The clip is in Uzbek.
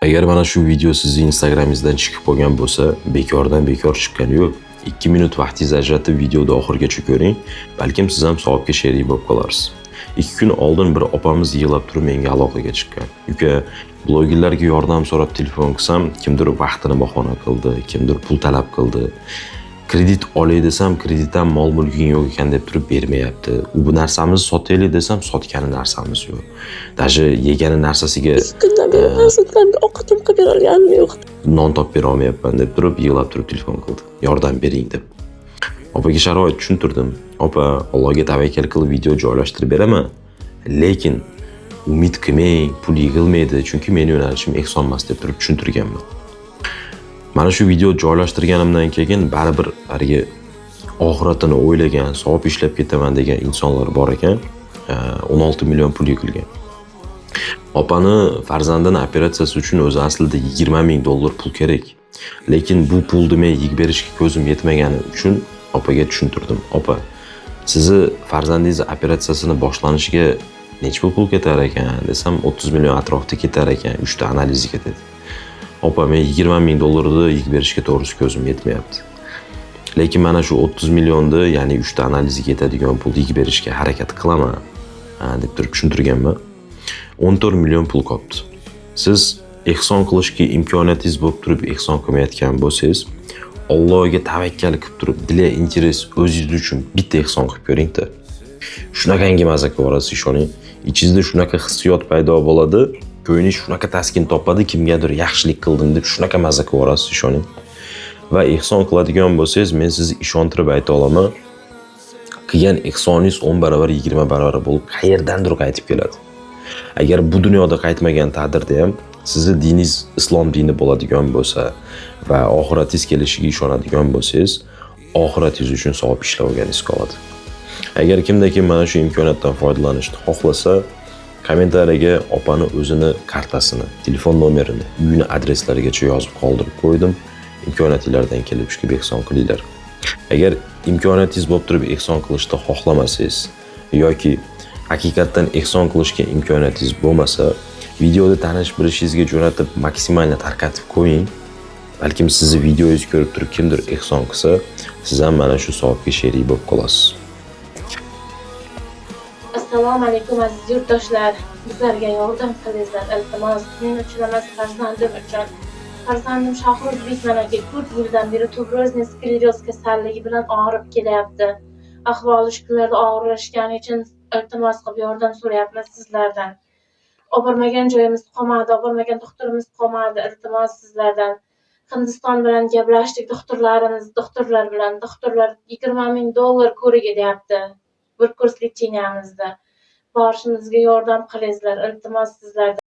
Agar mana shu video sizni Instagramingizdan chiqib qolgan bo'lsa, bekordan bekor chiqqani yo'q. 2 minut vaqtingizni ajratib videoni oxirigacha ko'ring, balkim siz ham savobga sherik bo'lib qolarsiz. 2 kun oldin bir opamiz yig'lab turib menga aloqaga chiqqan. Uka, blogerlarga yordam so'rab telefon qilsam, kimdir vaqtini bahona qildi, kimdir pul talab qildi. Kredit olay desam, kreditdan mol-mulking yo'q ekan deb turib bermayapti. Bu narsamizni sotaylik desam, sotgani narsamiz yo'q. Даже yegani narsasiga kundan beri farzandlarimga ovqatim qilib bera olganim yo'q. non topib bera olmayapman deb turib, yig'lab turib telefon qildi. Yordam bering deb. Opaga sharoit tushuntirdim. Opa, Allohga tavakkal qilib video joylashtirib beraman. Lekin umid qilmang, pul yig'ilmaydi, chunki meni yo'nalishim ehson emas deb turib tushuntirganman. Mana shu video joylashtirganimdan keyin baribir hariga oxiratini o'ylagan, savob ishlab ketaman degan insonlar bor ekan. 16 million pul yig'ilgan. Opani farzandini operatsiyasi uchun o'zi aslida 20 ming dollar pul kerak. Lekin bu pulni men yig'ib berishga ko'zim yetmagani uchun opaga tushuntirdim. Opa, sizni farzandingiz operatsiyasini boshlanishiga necha pul ketar ekan desam, 30 million atrofida ketar ekan, 3 ta analiz ketadi. Opa, men 20 ming dollarni yig'ib berishga to'g'risi ko'zim yetmayapti. Lekin mana shu 30 millionni, ya'ni 3 ta analiz ketadigan pulni yig'ib berishga harakat qilaman, deb turib tushuntirganman. 14 million pul qolibdi. Siz ehson qilishga imkoniyatingiz bo'lib turib ehson qilmayotgan bo'lsangiz, Allohga tavakkal qilib turib, dila interes o'zingiz uchun bitta ehson qilib ko'ring-da. Shunaqangi mazza ko'rasiz, ishoning. Ichingizda shunaqa hissiyot paydo bo'ladi, ko'nglingiz shunaqa taskin topadi, kimgadir yaxshilik qildim deb shunaqa mazza ko'rasiz, ishoning. Va ehson qiladigan bo'lsangiz, men sizni ishontirib ayta olaman, qilgan ehsoningiz 10 barobar, 20 barobar bo'lib qayerdandir qaytib keladi. Agar bu dunyoda qaytmagan taqdirda ham sizni diningiz islom dini bo'ladigan bo'lsa va oxiratingiz kelishiga ishonadigan bo'lsangiz, oxiratingiz uchun savob ishlab olganingiz qoladi. Agar kimda-kim mana shu imkoniyatdan foydalanishni xohlasa, kommentariyaga opani o'zini kartasini, telefon nomerini, uyini adreslarigacha yozib qoldirib qo'ydim. Imkoniyatingizdan kelib chiqib ehson qilinglar. Agar imkoniyatingiz bo'lib turib ehson qilishni xohlamasangiz yoki haqiqatan ehson qilishga imkoniyatingiz bo'lmasa, videoni tanish-bilishingizga jo'natib maksimalni tarqatib qo'ying. Balkim sizni videoyingizni ko'rib turib kimdir ehson qilsa, siz ham mana shu savobga sherik bo'lib qolasiz. Assalomu alaykum aziz yurtdoshlar. Bizlarga yordam qilinglar, iltimos. Men uchun emas, farzandim uchun. Farzandim Shohruzbek mana 4 yildan beri tuberozniy skleroz kasalligi bilan og'rib kelyapti. Ahvoli shu kunlarda og'irlashgani uchun iltimos qilib yordam so'rayapmiz sizlardan. Obormagan joyimiz qolmadi, obormagan doktorimiz qolmadi, iltimos sizlardan. Hindiston bilan gaplashdik, doktorlar bilan. Doktorlar 20 ming dollar ko'riga deyapti. Bir kurslik chenamizda. Borishimizga yordam qilinglar, iltimos sizlardan.